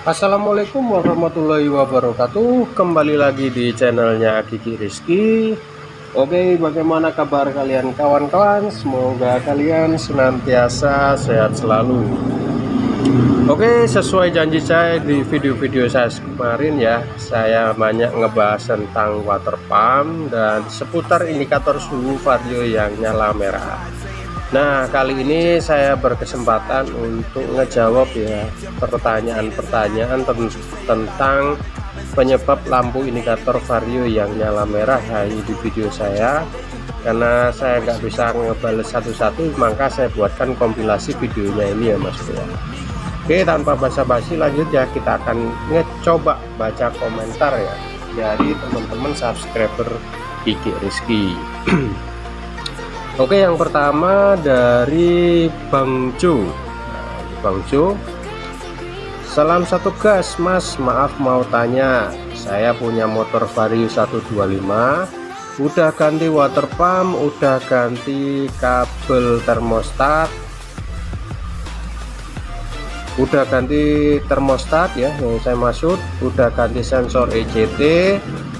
Assalamualaikum warahmatullahi wabarakatuh. Kembali lagi di channelnya Kiki Rizky. Oke, bagaimana kabar kalian kawan-kawan? Semoga kalian senantiasa sehat selalu. Oke, sesuai janji saya di video-video saya kemarin ya, saya banyak ngebahas tentang water pump dan seputar indikator suhu vario yang nyala merah. Nah, kali ini saya berkesempatan untuk ngejawab ya pertanyaan-pertanyaan tentang penyebab lampu indikator vario yang nyala merah di video saya. Karena saya nggak bisa ngebales satu-satu, maka saya buatkan kompilasi videonya ini ya Mas ya. Oke, tanpa basa-basi lanjut ya, kita akan ngecoba baca komentar ya dari teman-teman subscriber Kiki Rizky. Oke, yang pertama dari Bang Jo. Bang Jo, salam satu gas Mas, maaf mau tanya, saya punya motor Vario 125, udah ganti water pump, udah ganti kabel termostat, ya yang saya maksud, udah ganti sensor ECT,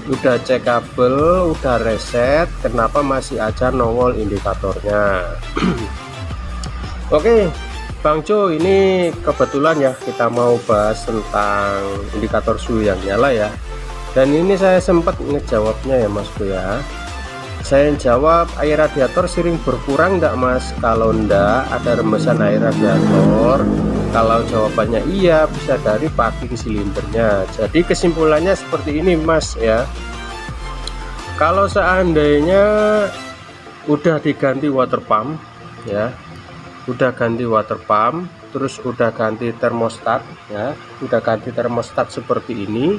udah cek kabel, udah reset, kenapa masih aja nongol indikatornya? Oke Bang Jo, ini kebetulan ya kita mau bahas tentang indikator suhu yang nyala ya, dan ini saya sempat ngejawabnya ya Mas ya. Saya jawab, air radiator sering berkurang enggak Mas? Kalau enggak, ada rembesan air radiator. Kalau jawabannya iya, bisa dari packing silindernya. Jadi kesimpulannya seperti ini Mas ya. Kalau seandainya udah diganti water pump ya, udah ganti water pump, terus udah ganti termostat ya, udah ganti termostat seperti ini,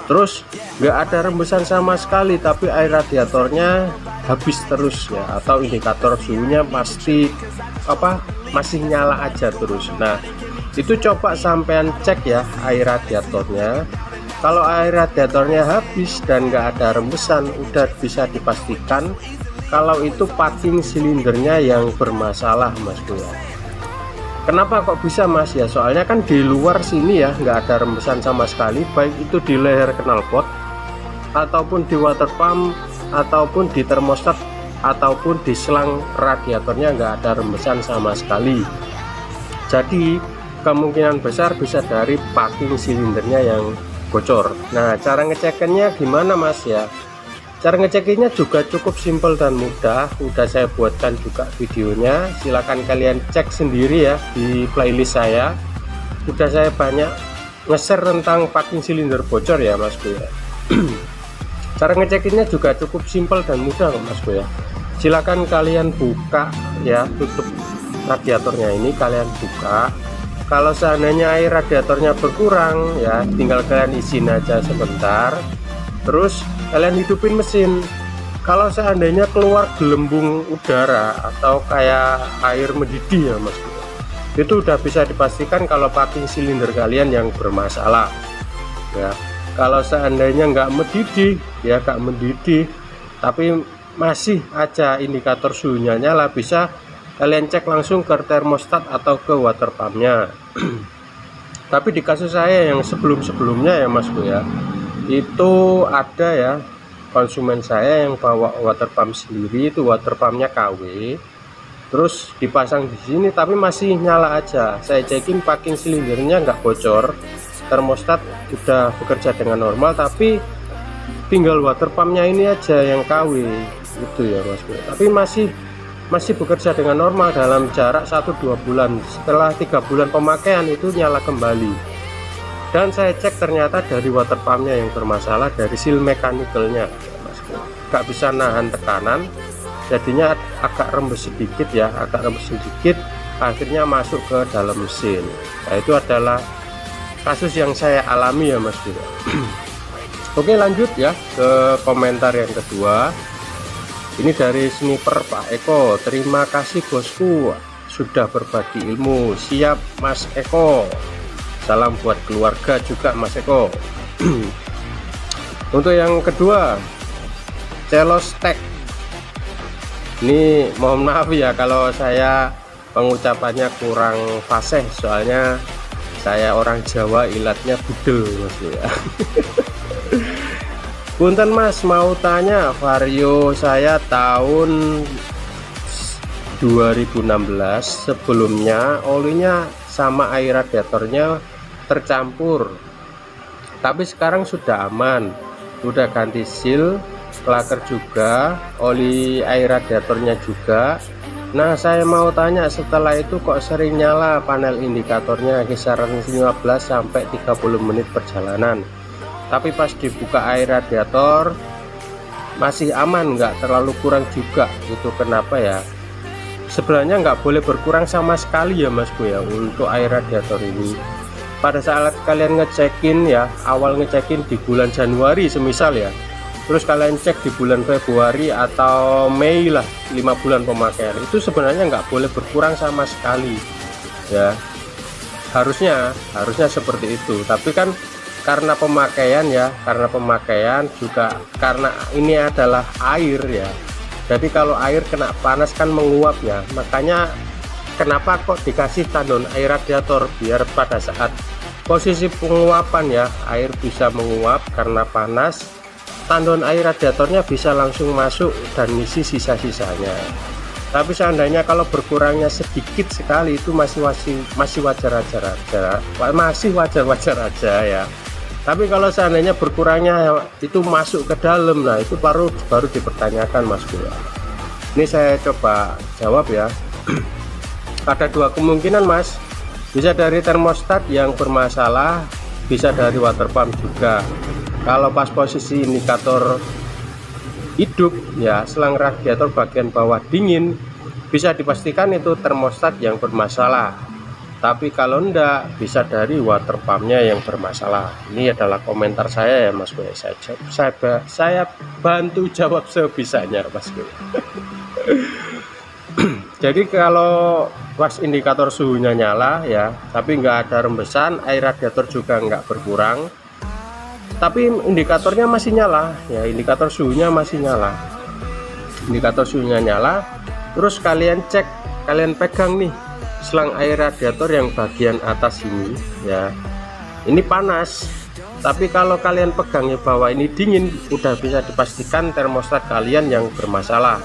terus nggak ada rembesan sama sekali tapi air radiatornya habis terus ya, atau indikator suhunya masih nyala aja terus. Nah, itu coba sampean cek ya air radiatornya. Kalau air radiatornya habis dan nggak ada rembesan, udah bisa dipastikan kalau itu packing silindernya yang bermasalah Mas ya. Kenapa kok bisa Mas ya? Soalnya kan di luar sini ya nggak ada rembesan sama sekali, baik itu di leher knalpot ataupun di water pump ataupun di termostat ataupun di selang radiatornya nggak ada rembesan sama sekali. Jadi kemungkinan besar bisa dari packing silindernya yang bocor. Nah, cara ngecekannya gimana Mas ya? Cara ngecekinnya juga cukup simpel dan mudah, udah saya buatkan juga videonya, silahkan kalian cek sendiri ya di playlist saya. Udah saya banyak nge-share tentang packing silinder bocor ya Mas ya. Cara ngecekinnya juga cukup simpel dan mudah kok Mas ya. Silakan kalian buka ya, tutup radiatornya ini, kalian buka. Kalau seandainya air radiatornya berkurang ya, tinggal kalian izin aja sebentar, terus kalian hidupin mesin. Kalau seandainya keluar gelembung udara atau kayak air mendidih ya Mas, itu udah bisa dipastikan kalau packing silinder kalian yang bermasalah ya. Kalau seandainya nggak mendidih ya, nggak mendidih tapi masih aja indikator suhunya nyala, bisa kalian cek langsung ke termostat atau ke water pumpnya. Tapi di kasus saya yang sebelum-sebelumnya ya Mas ya, itu ada ya konsumen saya yang bawa water pump sendiri, itu water pumpnya KW, terus dipasang di sini tapi masih nyala aja. Saya cekin packing silindernya nggak bocor, termostat udah bekerja dengan normal, tapi tinggal water pumpnya ini aja yang KW gitu ya Mas, tapi masih bekerja dengan normal dalam jarak 1-2 bulan. Setelah 3 bulan pemakaian itu nyala kembali, dan saya cek ternyata dari water pumpnya yang bermasalah, dari seal mechanical-nya Mas, nggak bisa nahan tekanan, jadinya agak rembes sedikit ya, akhirnya masuk ke dalam mesin. Nah, itu adalah kasus yang saya alami ya Mas. Oke, lanjut ya ke komentar yang kedua. Ini dari sniper Pak Eko, terima kasih bosku sudah berbagi ilmu. Siap Mas Eko, salam buat keluarga juga Mas Eko. Untuk yang kedua, Celostek, ini mohon maaf ya kalau saya pengucapannya kurang fasih, soalnya Saya orang Jawa, ilatnya budel Mas ya. Punten Mas, mau tanya, Vario saya tahun 2016, sebelumnya olinya sama air radiatornya tercampur, tapi sekarang sudah aman, udah ganti seal, klaker juga, oli air radiatornya juga. Nah, saya mau tanya, setelah itu kok sering nyala panel indikatornya kisaran 15 sampai 30 menit perjalanan, tapi pas dibuka air radiator masih aman, nggak terlalu kurang juga gitu. Kenapa ya? Sebenarnya nggak boleh berkurang sama sekali ya Mas Bu ya untuk air radiator ini. Pada saat kalian ngecekin ya, awal ngecekin di bulan Januari semisal ya, terus kalian cek di bulan Februari atau Mei lah, 5 bulan pemakaian, itu sebenarnya nggak boleh berkurang sama sekali ya. Harusnya seperti itu. Tapi kan karena pemakaian ya, karena pemakaian juga karena ini adalah air ya, jadi kalau air kena panas kan menguap ya. Makanya kenapa kok dikasih tandon air radiator, biar pada saat posisi penguapan ya, air bisa menguap karena panas, tandon air radiatornya bisa langsung masuk dan ngisi sisa-sisanya. Tapi seandainya kalau berkurangnya sedikit sekali itu masih wajar-wajar aja ya. Tapi kalau seandainya berkurangnya itu masuk ke dalam, nah itu baru dipertanyakan Mas Bu. Ini saya coba jawab ya. Ada dua kemungkinan Mas, bisa dari termostat yang bermasalah, bisa dari water pump juga. Kalau pas posisi indikator hidup ya, selang radiator bagian bawah dingin, bisa dipastikan itu termostat yang bermasalah. Tapi kalau enggak, bisa dari water pumpnya yang bermasalah. Ini adalah komentar saya ya Mas Bu. Saya bantu jawab sebisanya Mas Bu. Jadi kalau pas indikator suhunya nyala ya, tapi nggak ada rembesan, air radiator juga nggak berkurang, tapi indikatornya masih nyala ya, indikator suhunya masih nyala, indikator suhunya nyala. Terus kalian cek, kalian pegang nih selang air radiator yang bagian atas ini ya, ini panas, tapi kalau kalian pegang ya bahwa ini dingin, udah bisa dipastikan termostat kalian yang bermasalah.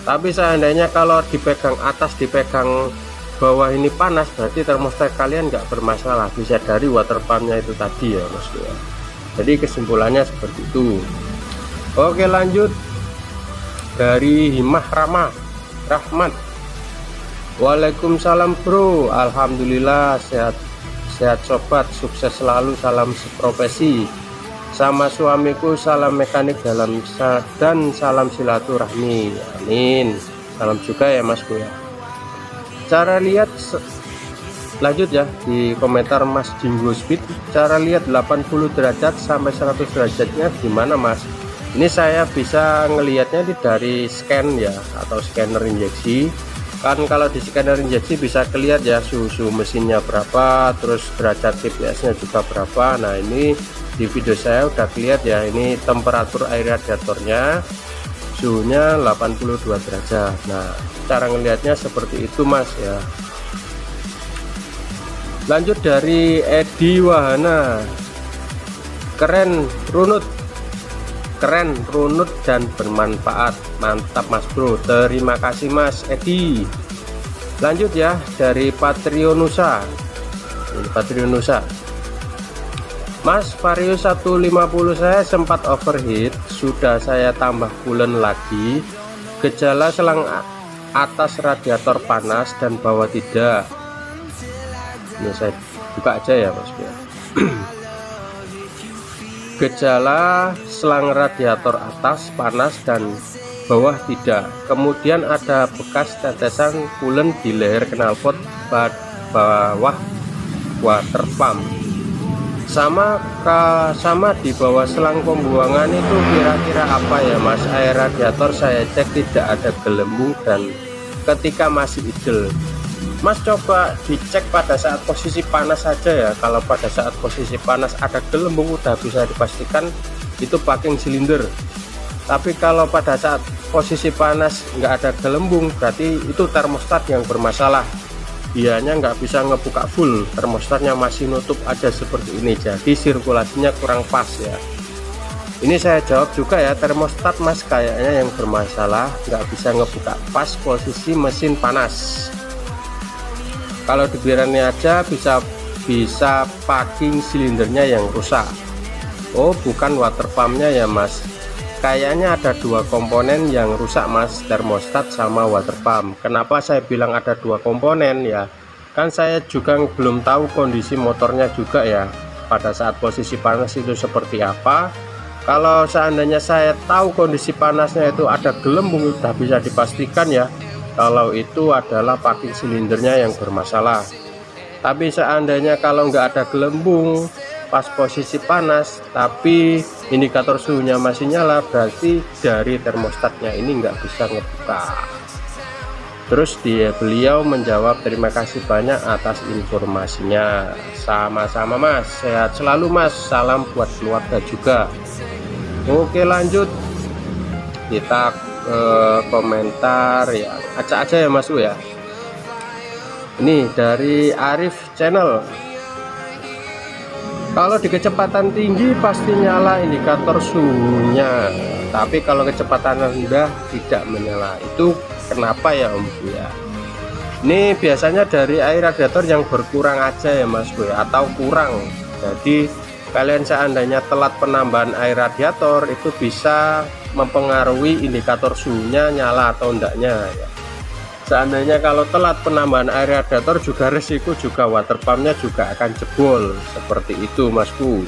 Tapi seandainya kalau dipegang atas, dipegang bawah ini panas, berarti termostat kalian nggak bermasalah, bisa dari water pumpnya itu tadi ya Mas ya. Jadi kesimpulannya seperti itu. Oke, lanjut dari Himah Rahmat. Waalaikumsalam bro, alhamdulillah sehat sobat, sukses selalu, salam seprofesi. Sama suamiku salam mekanik dan salam silaturahmi, amin. Salam juga ya Mas Bu ya. Cara lihat, lanjut ya di komentar Mas Jinggo Speed, cara lihat 80 derajat sampai 100 derajatnya gimana Mas? Ini saya bisa ngelihatnya dari scan ya, atau scanner injeksi. Kan kalau di scanner injeksi bisa kelihatan ya suhu mesinnya berapa, terus derajat TPS nya juga berapa. Nah ini di video saya udah kelihatan ya, ini temperatur air radiatornya, suhunya 82 derajat. Nah cara ngelihatnya seperti itu Mas ya. Lanjut dari Edi Wahana, keren runut dan bermanfaat, mantap Mas Bro, terima kasih Mas Edi. Lanjut ya dari Patrionusa. Mas, Vario 150 saya sempat overheat, sudah saya tambah coolant lagi, gejala selang atas radiator panas dan bawah tidak. Ini saya buka aja ya Mas Bro. Gejala selang radiator atas panas dan bawah tidak, kemudian ada bekas tetesan coolant di leher knalpot bawah water pump, sama di bawah selang pembuangan. Itu kira-kira apa ya Mas? Air radiator saya cek tidak ada gelembung dan ketika masih idle. Mas coba dicek pada saat posisi panas saja ya. Kalau pada saat posisi panas ada gelembung, udah bisa dipastikan itu packing silinder. Tapi kalau pada saat posisi panas nggak ada gelembung, berarti itu termostat yang bermasalah. dianya nggak bisa ngebuka full, termostatnya masih nutup aja seperti ini, jadi sirkulasinya kurang pas ya. Ini saya jawab juga ya, termostat mas kayaknya yang bermasalah, nggak bisa ngebuka pas posisi mesin panas. Kalau dibiarannya aja bisa packing silindernya yang rusak. Oh bukan water pumpnya ya mas, kayaknya ada dua komponen yang rusak mas, termostat sama water pump. Kenapa saya bilang ada dua komponen ya, kan saya juga belum tahu kondisi motornya juga ya, pada saat posisi panas itu seperti apa. Kalau seandainya saya tahu kondisi panasnya itu ada gelembung, sudah bisa dipastikan ya kalau itu adalah packing silindernya yang bermasalah. Tapi seandainya kalau nggak ada gelembung pas posisi panas tapi indikator suhunya masih nyala, berarti dari termostatnya ini nggak bisa ngebuka. Terus beliau menjawab, terima kasih banyak atas informasinya. Sama-sama mas, sehat selalu mas, salam buat keluarga juga. Oke lanjut, kita komentar ya, acak aja ya mas ya. Ini dari Arif Channel. Kalau di kecepatan tinggi pasti nyala indikator suhunya, tapi kalau kecepatan rendah tidak menyala. Itu kenapa ya om ya? Ini biasanya dari air radiator yang berkurang aja ya mas ya, atau kurang. Jadi kalian seandainya telat penambahan air radiator itu bisa mempengaruhi indikator suhunya nyala atau enggaknya ya. Seandainya kalau telat penambahan air radiator juga resiko juga water pumpnya juga akan jebol, seperti itu masku.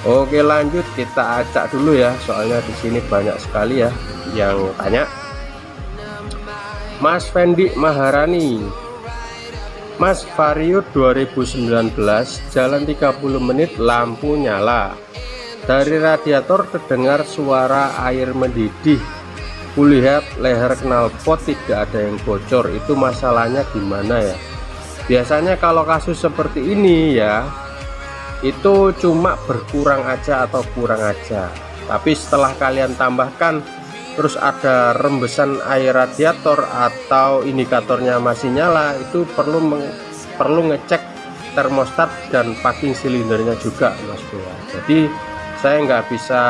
Oke lanjut, kita acak dulu ya, soalnya di sini banyak sekali ya yang tanya. Mas Fendi Maharani, Mas Vario 2019, jalan 30 menit lampu nyala, dari radiator terdengar suara air mendidih, kulihat leher knalpot tidak ada yang bocor, itu masalahnya gimana ya? Biasanya kalau kasus seperti ini ya, itu cuma berkurang aja atau kurang aja, tapi setelah kalian tambahkan terus ada rembesan air radiator atau indikatornya masih nyala, itu perlu ngecek termostat dan packing silindernya juga mas ya. Jadi saya nggak bisa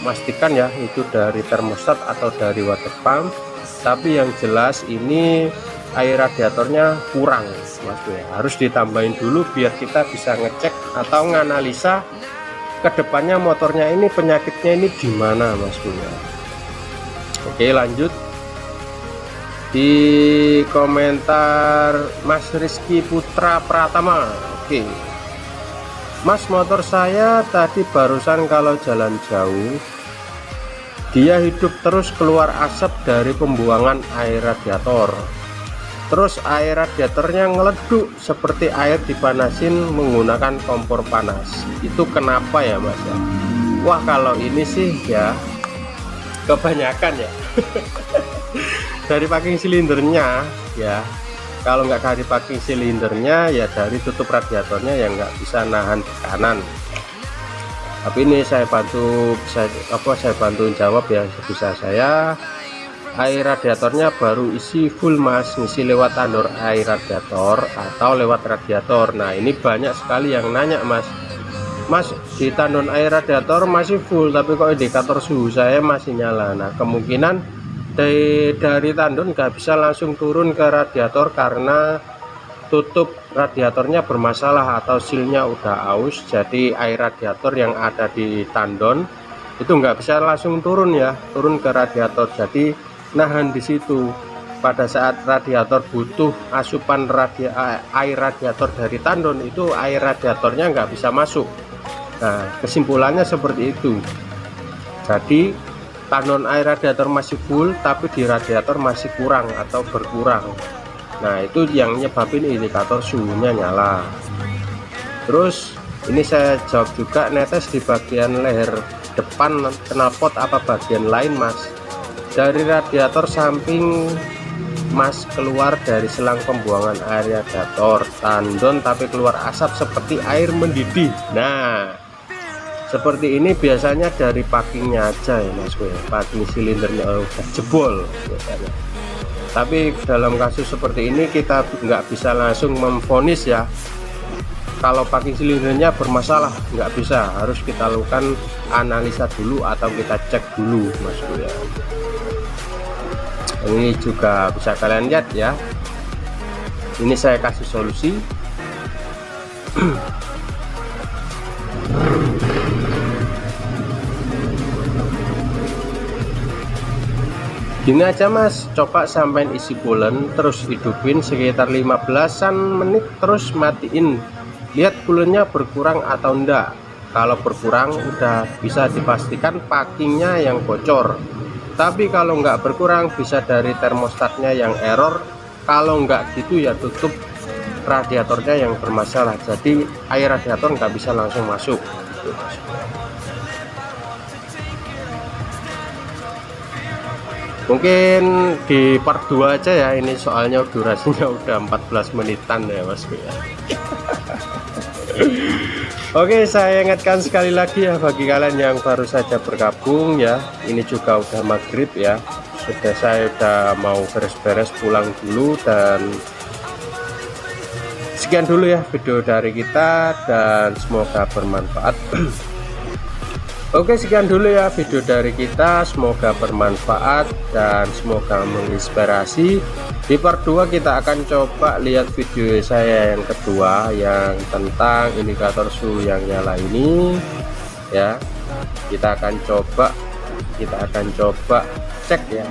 memastikan ya itu dari termostat atau dari water pump, tapi yang jelas ini air radiatornya kurang mas ya, harus ditambahin dulu biar kita bisa ngecek atau nganalisa kedepannya motornya ini penyakitnya ini di mana mas ya. Oke lanjut, di komentar Mas Rizky Putra Pratama. Oke mas, motor saya tadi barusan kalau jalan jauh dia hidup terus keluar asap dari pembuangan air radiator, terus air radiatornya ngeleduk seperti air dipanasin menggunakan kompor panas. Itu kenapa ya mas ya? Wah kalau ini sih ya kebanyakan ya dari packing silindernya ya. Kalau nggak dari packing silindernya ya dari tutup radiatornya yang nggak bisa nahan tekanan. Tapi ini saya bantu jawab ya sebisa saya. Air radiatornya baru isi full mas, ngisi lewat tandon air radiator atau lewat radiator. Nah ini banyak sekali yang nanya mas, di tandon air radiator masih full tapi kok indikator suhu saya masih nyala. Nah kemungkinan dari tandon nggak bisa langsung turun ke radiator karena tutup radiatornya bermasalah atau sealnya udah aus, jadi air radiator yang ada di tandon itu nggak bisa langsung turun ya, turun ke radiator, jadi nahan di situ. Pada saat radiator butuh asupan air radiator dari tandon, itu air radiatornya nggak bisa masuk. Nah kesimpulannya seperti itu. Jadi tandon air radiator masih full tapi di radiator masih kurang atau berkurang. Nah itu yang nyebabin indikator suhunya nyala. Terus ini saya jawab juga, netes di bagian leher depan knalpot apa bagian lain mas? Dari radiator samping mas, keluar dari selang pembuangan air radiator tandon tapi keluar asap seperti air mendidih. Nah seperti ini biasanya dari packingnya aja ya mas, packing silindernya udah jebol biasanya. Tapi dalam kasus seperti ini kita nggak bisa langsung memvonis ya, kalau packing silindernya bermasalah, nggak bisa, harus kita lakukan analisa dulu atau kita cek dulu Bosku ya. Ini juga bisa kalian lihat ya, ini saya kasih solusi. Gini aja Mas, coba sampai isi coolant terus hidupin sekitar 15-an menit terus matiin, lihat coolant-nya berkurang atau enggak. Kalau berkurang udah bisa dipastikan packingnya yang bocor, tapi kalau enggak berkurang bisa dari termostatnya yang error. Kalau enggak gitu ya tutup radiatornya yang bermasalah, jadi air radiator nggak bisa langsung masuk. Mungkin di part 2 aja ya, ini soalnya durasinya udah 14 menitan ya Bosku ya. Oke, saya ingatkan sekali lagi ya bagi kalian yang baru saja bergabung ya, ini juga udah maghrib ya, saya udah mau beres-beres pulang dulu, dan sekian dulu ya video dari kita dan semoga bermanfaat. Oke, sekian dulu ya video dari kita, semoga bermanfaat dan semoga menginspirasi. Di part 2 kita akan coba lihat video saya yang kedua yang tentang indikator suhu yang nyala ini ya. Kita akan coba cek ya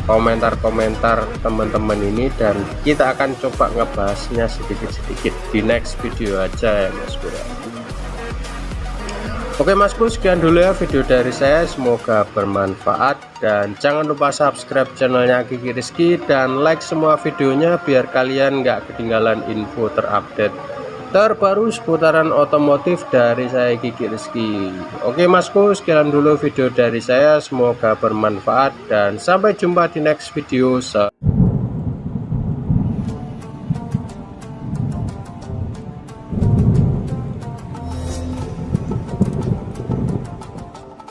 komentar-komentar teman-teman ini, dan kita akan coba ngebahasnya sedikit-sedikit di next video aja ya Mas Bro. Oke Mas Bro, sekian dulu ya video dari saya, semoga bermanfaat, dan jangan lupa subscribe channelnya Kiki Rizky dan like semua videonya biar kalian nggak ketinggalan info terupdate terbaru seputaran otomotif dari saya Kiki Rizky. Oke Mas Bro, sekian dulu video dari saya, semoga bermanfaat dan sampai jumpa di next video.